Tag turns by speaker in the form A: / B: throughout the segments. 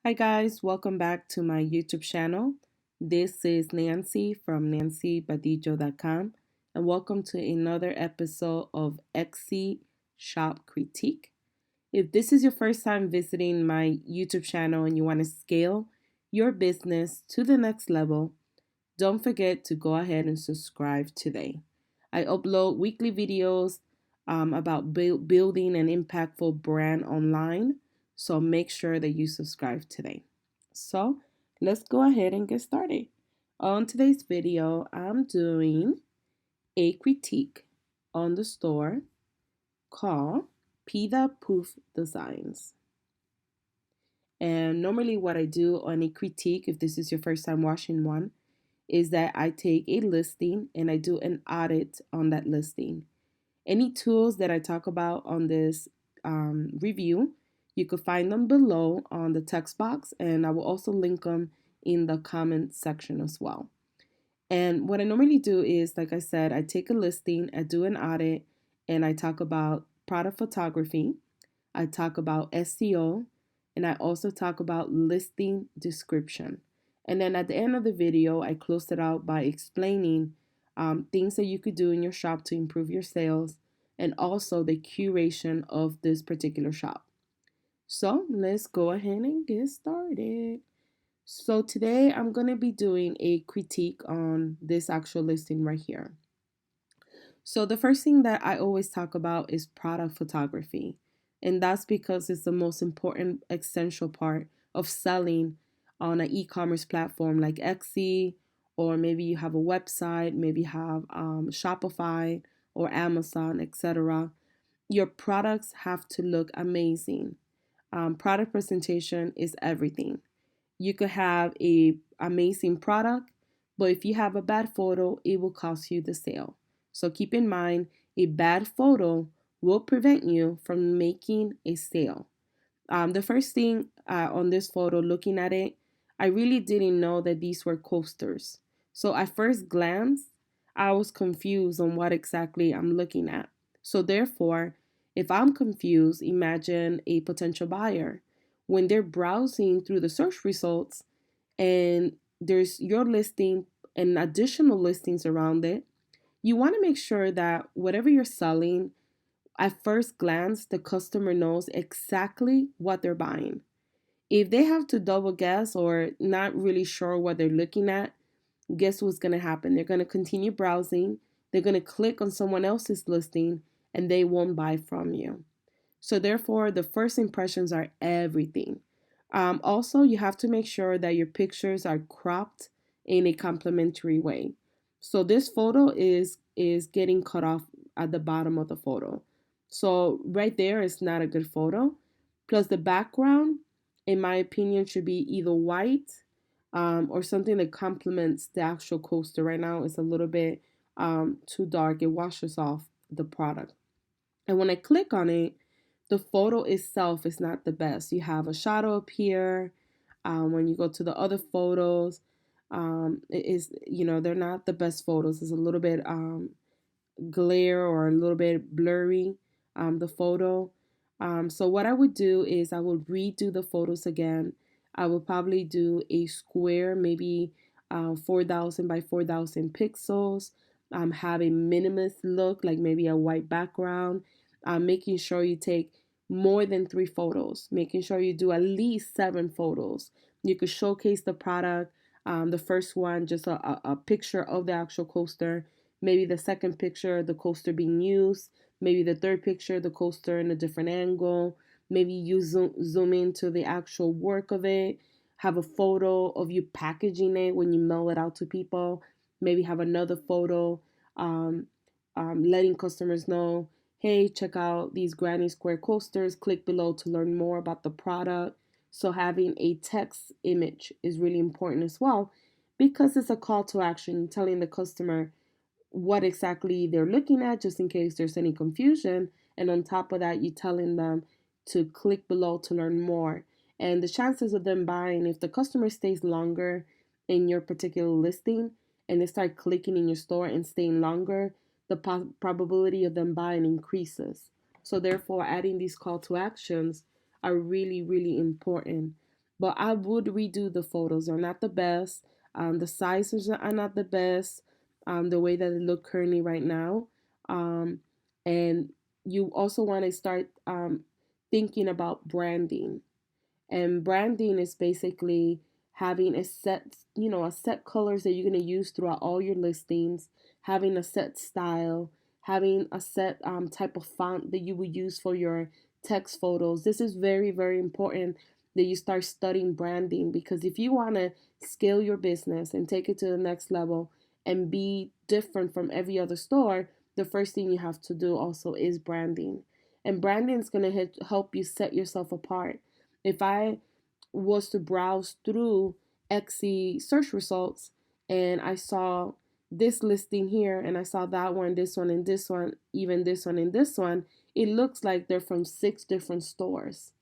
A: Hi guys, welcome back to my YouTube channel. This is Nancy from nancybadillo.com and welcome to another episode of Etsy Shop Critique. If this is your first time visiting my YouTube channel and you want to scale your business to the next level, don't forget to go ahead and subscribe today. I upload weekly videos about building an impactful brand online, so make sure that you subscribe today. So let's go ahead and get started. On today's video, I'm doing a critique on the store called Pida Poof Designs. And normally what I do on a critique, if this is your first time watching one, is that I take a listing and I do an audit on that listing. Any tools that I talk about on this review, you could find them below on the text box, and I will also link them in the comment section as well. And what I normally do is, like I said, I take a listing, I do an audit, and I talk about product photography, I talk about SEO, and I also talk about listing description. And then at the end of the video, I closed it out by explaining things that you could do in your shop to improve your sales and also the curation of this particular shop. So let's go ahead and get started. So today I'm going to be doing a critique on this actual listing right here. So the first thing that I always talk about is product photography. And that's because it's the most important essential part of selling on an e-commerce platform like Etsy, or maybe you have a website, maybe you have Shopify or Amazon, etc. Your products have to look amazing. Product presentation is everything. You could have a amazing product, but if you have a bad photo, it will cost you the sale. So keep in mind, a bad photo will prevent you from making a sale. The first thing on this photo, looking at it, I really didn't know that these were coasters. So at first glance, I was confused on what exactly I'm looking at. So therefore, if I'm confused, imagine a potential buyer. When they're browsing through the search results and there's your listing and additional listings around it, you want to make sure that whatever you're selling, at first glance, the customer knows exactly what they're buying. If they have to double guess or not really sure what they're looking at, guess what's going to happen? They're going to continue browsing, they're going to click on someone else's listing, and they won't buy from you. So, therefore, the first impressions are everything. Also, you have to make sure that your pictures are cropped in a complimentary way. So this photo is getting cut off at the bottom of the photo. So right there is not a good photo. Plus the background, in my opinion, should be either white or something that complements the actual coaster. Right now it's a little bit too dark. It washes off the product. And when I click on it, the photo itself is not the best. You have a shadow up here. When you go to the other photos, it is, they're not the best photos. It's a little bit glare or a little bit blurry, the photo. So what I would do is I would redo the photos again. I would probably do a square, maybe 4,000 by 4,000 pixels. Have a minimalist look, like maybe a white background. Making sure you take more than 3 photos. Making sure you do at least 7 photos. You could showcase the product. The first one, just a picture of the actual coaster. Maybe the second picture, the coaster being used. Maybe the third picture, the coaster in a different angle. Maybe you zoom into the actual work of it. Have a photo of you packaging it when you mail it out to people. Maybe have another photo letting customers know, hey, check out these Granny Square coasters. Click below to learn more about the product. So having a text image is really important as well because it's a call to action telling the customer what exactly they're looking at just in case there's any confusion. And on top of that, you're telling them to click below to learn more. And the chances of them buying, if the customer stays longer in your particular listing and they start clicking in your store and staying longer, the probability of them buying increases. So therefore, adding these call to actions are really, really important. but I would redo the photos. They're not the best. The sizes are not the best. The way that they look currently right now. And you also want to start thinking about branding. And branding is basically having a set, a set colors that you're going to use throughout all your listings, having a set style, having a set type of font that you would use for your text photos. This is very, very important that you start studying branding, because if you want to scale your business and take it to the next level and be different from every other store, the first thing you have to do also is branding. And branding is going to help you set yourself apart. If I was to browse through Etsy search results and I saw this listing here and I saw that one, this one, and this one, even this one and this one, it looks like they're from 6 different stores.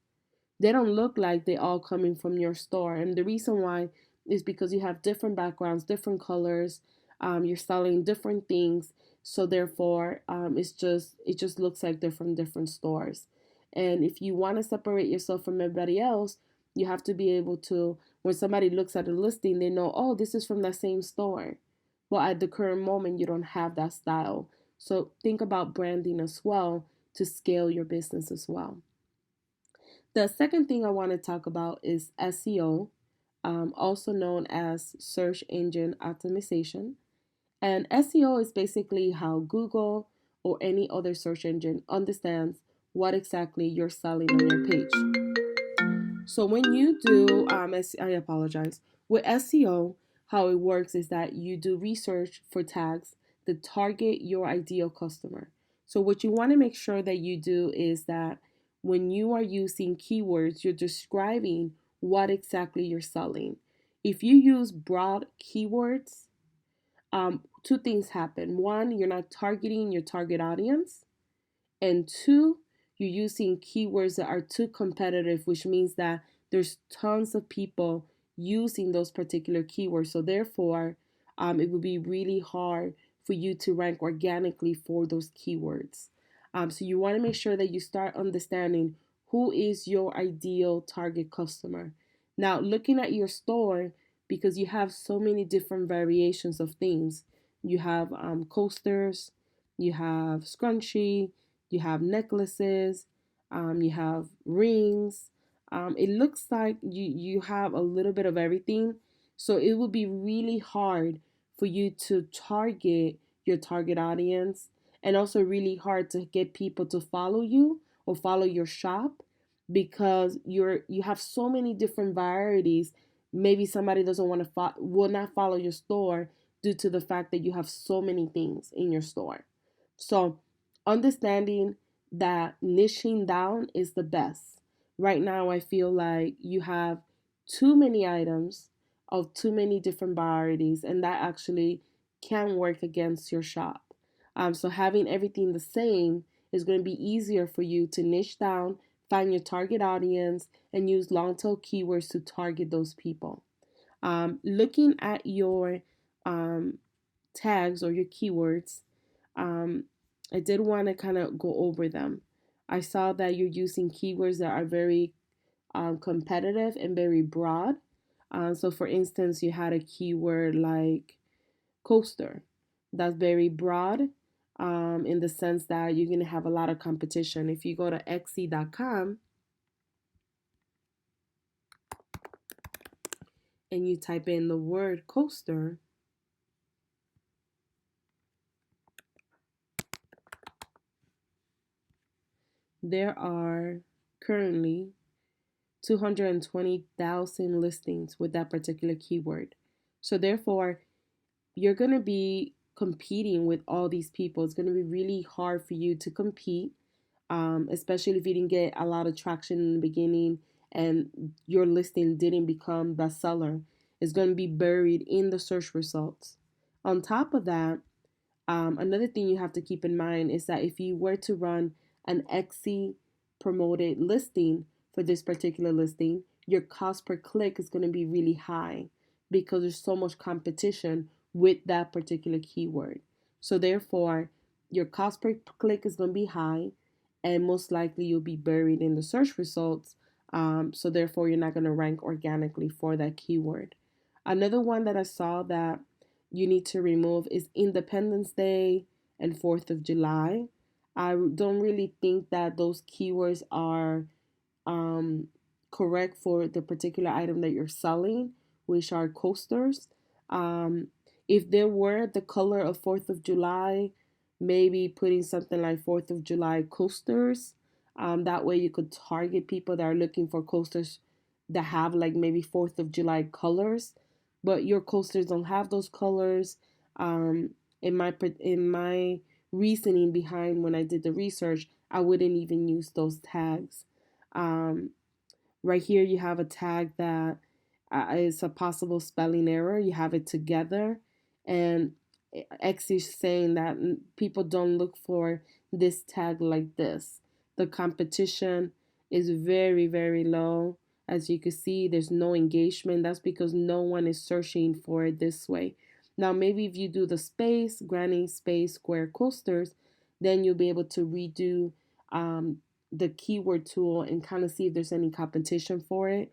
A: They don't look like they all coming from your store. And the reason why is because you have different backgrounds, different colors, you're selling different things. So therefore, it just looks like they're from different stores. And if you want to separate yourself from everybody else, you have to be able to, when somebody looks at a listing, they know, oh, this is from that same store. Well, at the current moment, you don't have that style. So think about branding as well to scale your business as well. The second thing I want to talk about is SEO, also known as search engine optimization. And SEO is basically how Google or any other search engine understands what exactly you're selling on your page. So when you do, I apologize, with SEO, how it works is that you do research for tags that target your ideal customer. So what you want to make sure that you do is that when you are using keywords, you're describing what exactly you're selling. If you use broad keywords, two things happen. One, you're not targeting your target audience. And two, you're using keywords that are too competitive, which means that there's tons of people using those particular keywords. So therefore, it would be really hard for you to rank organically for those keywords. So you want to make sure that you start understanding who is your ideal target customer. Now, looking at your store, because you have so many different variations of things, you have coasters, you have scrunchie, you have necklaces, you have rings. It looks like you have a little bit of everything. So it would be really hard for you to target your target audience, and also really hard to get people to follow you or follow your shop, because you have so many different varieties. Maybe somebody doesn't want to will not follow your store due to the fact that you have so many things in your store. So understanding that niching down is the best. Right now, I feel like you have too many items of too many different varieties, and that actually can work against your shop. So having everything the same is going to be easier for you to niche down, find your target audience, and use long tail keywords to target those people. Looking at your tags or your keywords, um, I did want to kind of go over them. I saw that you're using keywords that are very competitive and very broad. So, for instance, you had a keyword like coaster. That's very broad in the sense that you're going to have a lot of competition. If you go to Etsy.com and you type in the word coaster, there are currently 220,000 listings with that particular keyword. So, therefore, you're going to be competing with all these people. It's going to be really hard for you to compete, especially if you didn't get a lot of traction in the beginning and your listing didn't become bestseller. It's going to be buried in the search results. On top of that, another thing you have to keep in mind is that if you were to run an Etsy promoted listing for this particular listing, your cost per click is going to be really high because there's so much competition with that particular keyword. So therefore, your cost per click is going to be high, and most likely you'll be buried in the search results So therefore, you're not going to rank organically for that keyword. Another one that I saw that you need to remove is Independence Day and 4th of July. I don't really think that those keywords are um, correct for the particular item that you're selling, which are coasters. Um, if there were the color of 4th of July, maybe putting something like 4th of July coasters. That way you could target people that are looking for coasters that have like maybe 4th of July colors, but your coasters don't have those colors. Um, in my reasoning behind when I did the research, I wouldn't even use those tags. Um, right here, you have a tag that is a possible spelling error. You have it together, and X is saying that people don't look for this tag like this. The competition is very, very low. As you can see, there's no engagement. That's because no one is searching for it this way. Now, maybe if you do the space, granny space, square coasters, then you'll be able to redo um, the keyword tool and kind of see if there's any competition for it.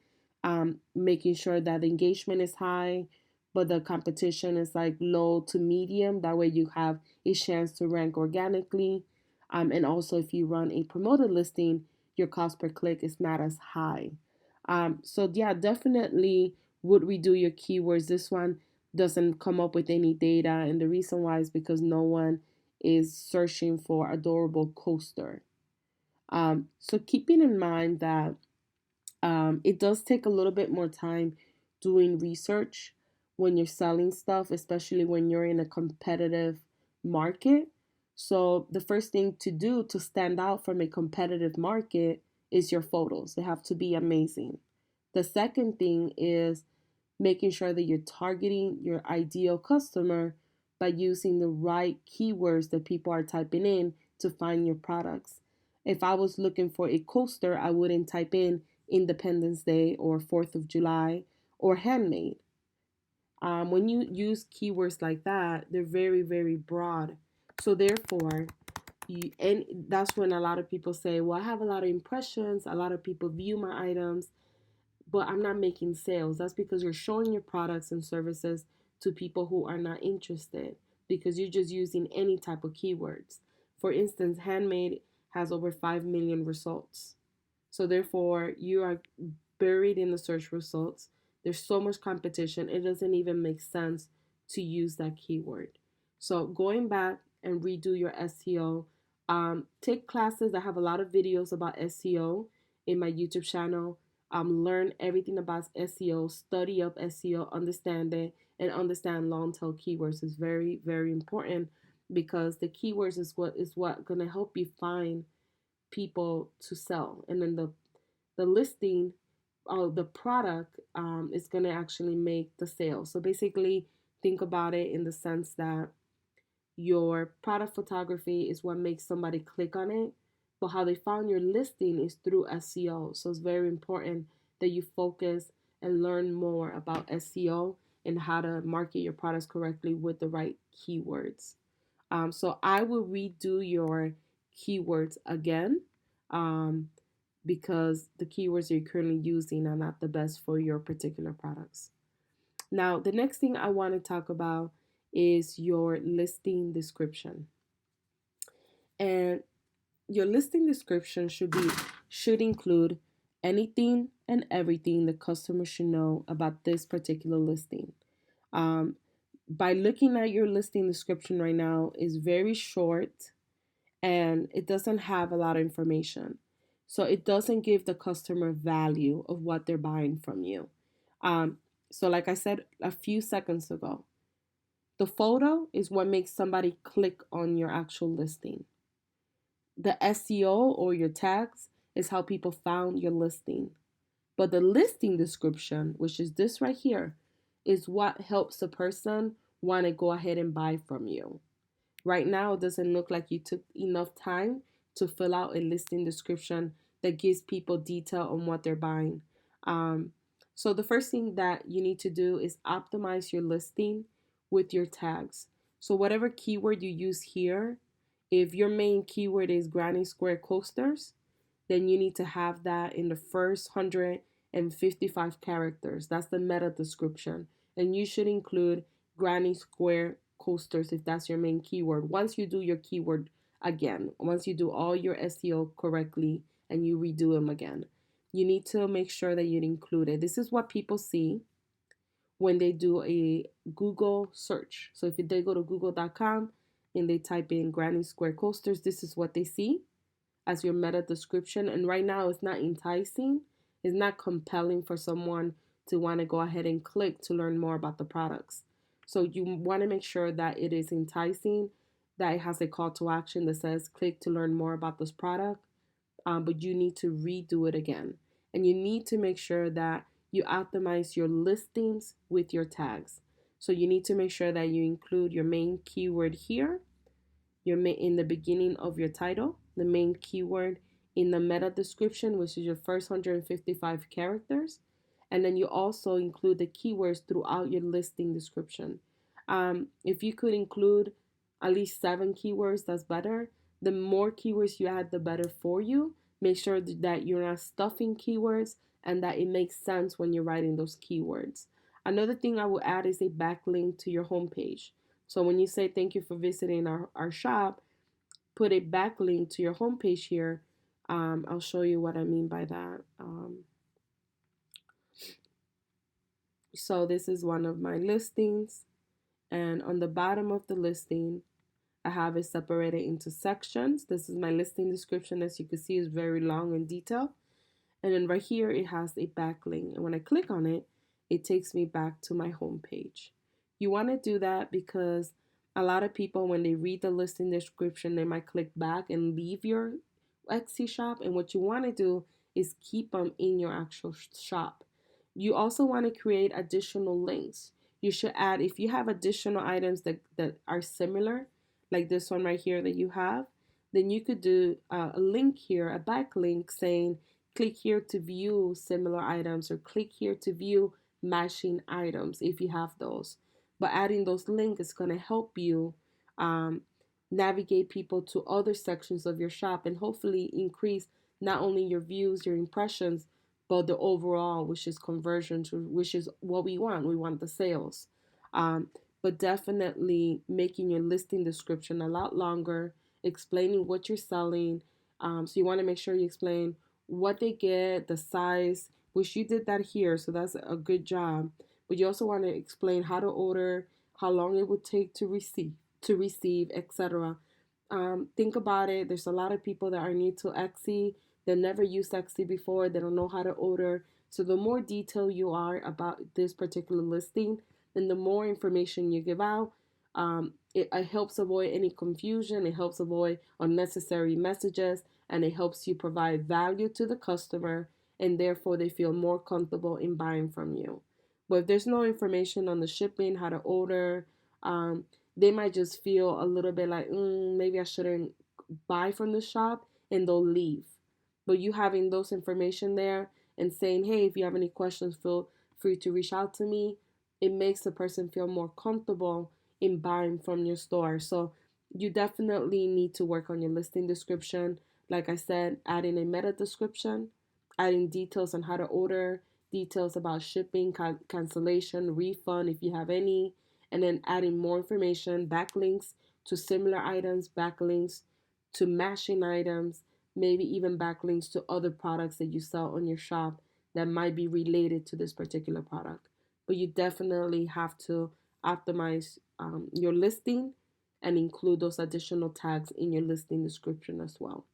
A: Making sure that the engagement is high, but the competition is like low to medium. That way you have a chance to rank organically. And also, if you run a promoted listing, your cost per click is not as high. So, yeah, definitely would redo your keywords. This one doesn't come up with any data. And the reason why is because no one is searching for adorable coaster. So keeping in mind that it does take a little bit more time doing research when you're selling stuff, especially when you're in a competitive market. So the first thing to do to stand out from a competitive market is your photos. They have to be amazing. The second thing is making sure that you're targeting your ideal customer by using the right keywords that people are typing in to find your products. If I was looking for a coaster, I wouldn't type in Independence Day or 4th of July or handmade. When you use keywords like that, they're very, very broad. So therefore, and that's when a lot of people say, well, I have a lot of impressions, a lot of people view my items, but I'm not making sales. That's because you're showing your products and services to people who are not interested because you're just using any type of keywords. For instance, handmade has over 5 million results. So therefore, you are buried in the search results. There's so much competition, it doesn't even make sense to use that keyword. So going back and redo your SEO. Take classes. I have a lot of videos about SEO in my YouTube channel. Learn everything about SEO, study up SEO, understand it, and understand long tail keywords is very, very important because the keywords is what gonna help you find people to sell, and then the listing of the product is gonna actually make the sale. So basically, think about it in the sense that your product photography is what makes somebody click on it, but how they found your listing is through SEO. So it's very important that you focus and learn more about SEO and how to market your products correctly with the right keywords. So I will redo your keywords again um, because the keywords you're currently using are not the best for your particular products. Now, the next thing I want to talk about is your listing description. And your listing description should include anything and everything the customer should know about this particular listing. Um, by looking at your listing description right now is very short and it doesn't have a lot of information. So it doesn't give the customer value of what they're buying from you. Um, so like I said a few seconds ago, the photo is what makes somebody click on your actual listing. The SEO or your tags is how people found your listing. But the listing description, which is this right here, is what helps the person want to go ahead and buy from you. Right now, it doesn't look like you took enough time to fill out a listing description that gives people detail on what they're buying. Um, so the first thing that you need to do is optimize your listing with your tags. So whatever keyword you use here, if your main keyword is granny square coasters, then you need to have that in the first 155 characters. That's the meta description. And you should include granny square coasters if that's your main keyword. Once you do your keyword again, once you do all your SEO correctly and you redo them again, you need to make sure that you include it. This is what people see when they do a Google search. So if they go to google.com and they type in granny square coasters, this is what they see as your meta description. And right now it's not enticing, it's not compelling for someone to want to go ahead and click to learn more about the products. So you want to make sure that it is enticing, that it has a call to action that says click to learn more about this product, but you need to redo it again. And you need to make sure that you optimize your listings with your tags. So you need to make sure that you include your main keyword here, your main in the beginning of your title, the main keyword in the meta description, which is your first 155 characters, and then you also include the keywords throughout your listing description. If you could include at least 7 keywords, that's better. The more keywords you add, the better for you. Make sure that you're not stuffing keywords and that it makes sense when you're writing those keywords. Another thing I will add is a backlink to your homepage. So when you say thank you for visiting our shop, put a backlink to your homepage here. I'll show you what I mean by that. So this is one of my listings. And on the bottom of the listing, I have it separated into sections. This is my listing description. As you can see, is very long and detailed. And then right here, it has a backlink. And when I click on it, it takes me back to my home page. You want to do that because a lot of people, when they read the listing description, they might click back and leave your Etsy shop. And what you want to do is keep them in your actual shop. You also want to create additional links. You should add, if you have additional items that are similar, like this one right here that you have, then you could do a link here, a backlink saying, click here to view similar items, or click here to view matching items if you have those. But adding those links is going to help you navigate people to other sections of your shop and hopefully increase not only your views, your impressions, but the overall, which is conversion, which is what we want. We want the sales. Um, but definitely making your listing description a lot longer, explaining what you're selling. So you want to make sure you explain what they get, the size, which you did that here, so that's a good job. But you also want to explain how to order, how long it would take to receive, etc. Think about it. There's a lot of people that are new to Etsy. They never used Etsy before. They don't know how to order. So the more detail you are about this particular listing, then the more information you give out, it helps avoid any confusion. It helps avoid unnecessary messages, and it helps you provide value to the customer, and therefore they feel more comfortable in buying from you. But if there's no information on the shipping, how to order, they might just feel a little bit like, maybe I shouldn't buy from the shop, and they'll leave. But you having those information there and saying, hey, if you have any questions, feel free to reach out to me, it makes the person feel more comfortable in buying from your store. So you definitely need to work on your listing description. Like I said, adding a meta description, adding details on how to order, details about shipping, cancellation, refund if you have any, and then adding more information, backlinks to similar items, backlinks to matching items, maybe even backlinks to other products that you sell on your shop that might be related to this particular product. But you definitely have to optimize your listing and include those additional tags in your listing description as well.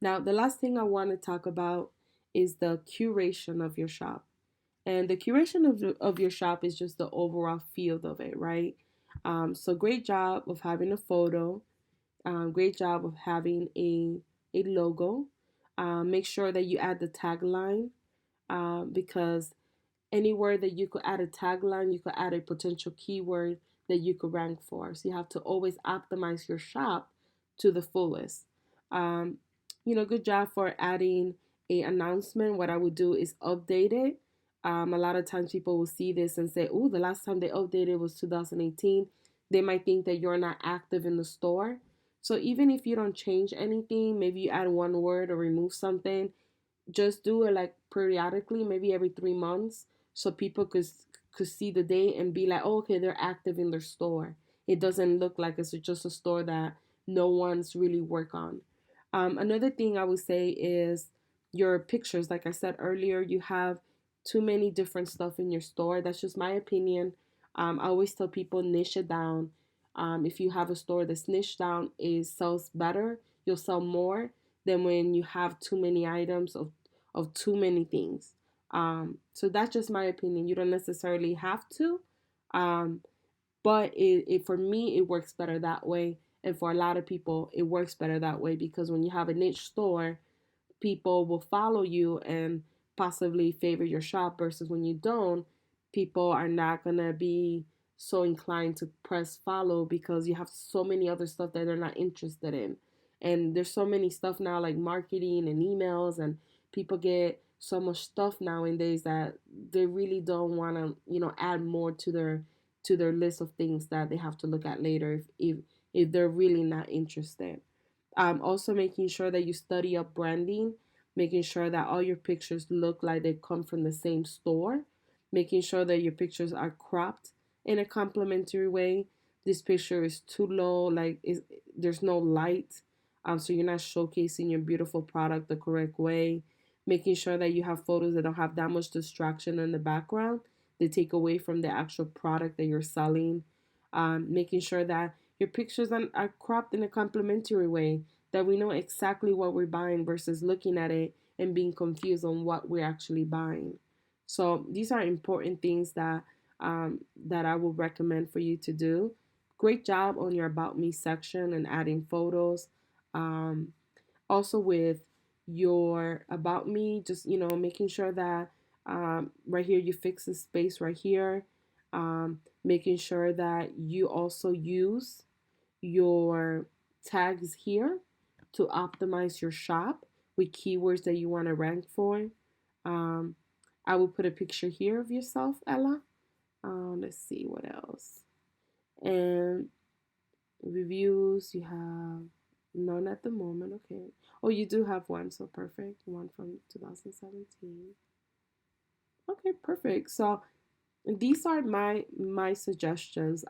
A: Now, the last thing I want to talk about is the curation of your shop. And the curation of your shop is just the overall feel of it, right? So great job of having a photo. Great job of having a logo. Make sure that you add the tagline because anywhere that you could add a tagline, you could add a potential keyword that you could rank for. So you have to always optimize your shop to the fullest. Um, good job for adding a announcement. What I would do is update it. A lot of times people will see this and say, oh, the last time they updated was 2018. They might think that you're not active in the store. So even if you don't change anything, maybe you add one word or remove something, just do it like periodically, maybe every 3 months, so people could see the date and be like, oh, okay, they're active in their store. It doesn't look like it's just a store that no one's really work on. Another thing I would say is your pictures. Like I said earlier, you have too many different stuff in your store. That's just my opinion. I always tell people niche it down. If you have a store that's niche down, it sells better. You'll sell more than when you have too many items of too many things. So that's just my opinion. You don't necessarily have to, um, but it for me it works better that way, and for a lot of people it works better that way because when you have a niche store, people will follow you and possibly favor your shop versus when you don't, people are not going to be so inclined to press follow because you have so many other stuff that they're not interested in. And there's so many stuff now like marketing and emails, and people get so much stuff nowadays that they really don't want to, add more to their list of things that they have to look at later if they're really not interested. Also making sure that you study up branding, making sure that all your pictures look like they come from the same store, making sure that your pictures are cropped in a complimentary way. This picture is too low, there's no light, so you're not showcasing your beautiful product the correct way. Making sure that you have photos that don't have that much distraction in the background. They take away from the actual product that you're selling. Making sure that your pictures are cropped in a complimentary way, that we know exactly what we're buying versus looking at it and being confused on what we're actually buying. So these are important things that I would recommend for you to do. Great job on your About Me section and adding photos. Um, Also with your About Me, just making sure that right here you fix the space right here. Making sure that you also use your tags here to optimize your shop with keywords that you want to rank for. Um, I will put a picture here of yourself, Ella. Let's see what else. And reviews, you have none at the moment. Okay. Oh, you do have one, so perfect. One from 2017. Okay, perfect. So these are my suggestions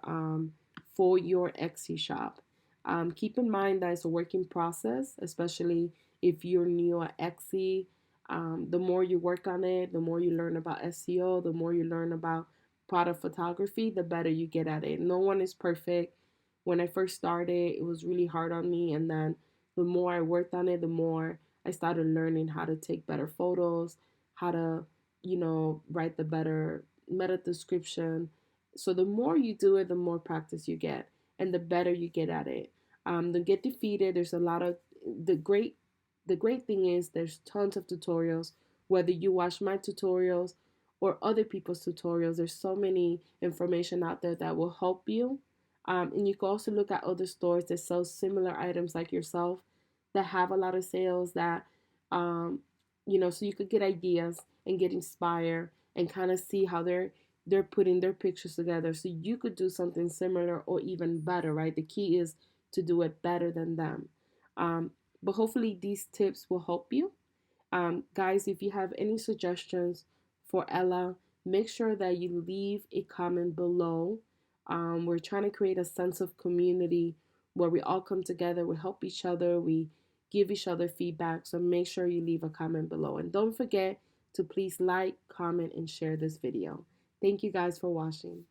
A: for your Etsy shop. Keep in mind that it's a working process, especially if you're new at Etsy. The more you work on it, the more you learn about SEO, the more you learn about product photography, the better you get at it. No one is perfect. When I first started, it was really hard on me, and then the more I worked on it, the more I started learning how to take better photos, how to, write the better meta description. So the more you do it, the more practice you get, and the better you get at it. Don't get defeated. There's a lot of the great thing is there's tons of tutorials. Whether you watch my tutorials or other people's tutorials, there's so many information out there that will help you. And you can also look at other stores that sell similar items like yourself, that have a lot of sales, that so you could get ideas and get inspired and kind of see how they're putting their pictures together, so you could do something similar or even better, right? The key is to do it better than them. But hopefully these tips will help you. Guys, if you have any suggestions for Ella, make sure that you leave a comment below. We're trying to create a sense of community where we all come together, we help each other, we give each other feedback. So make sure you leave a comment below. And don't forget to please like, comment, and share this video. Thank you guys for watching.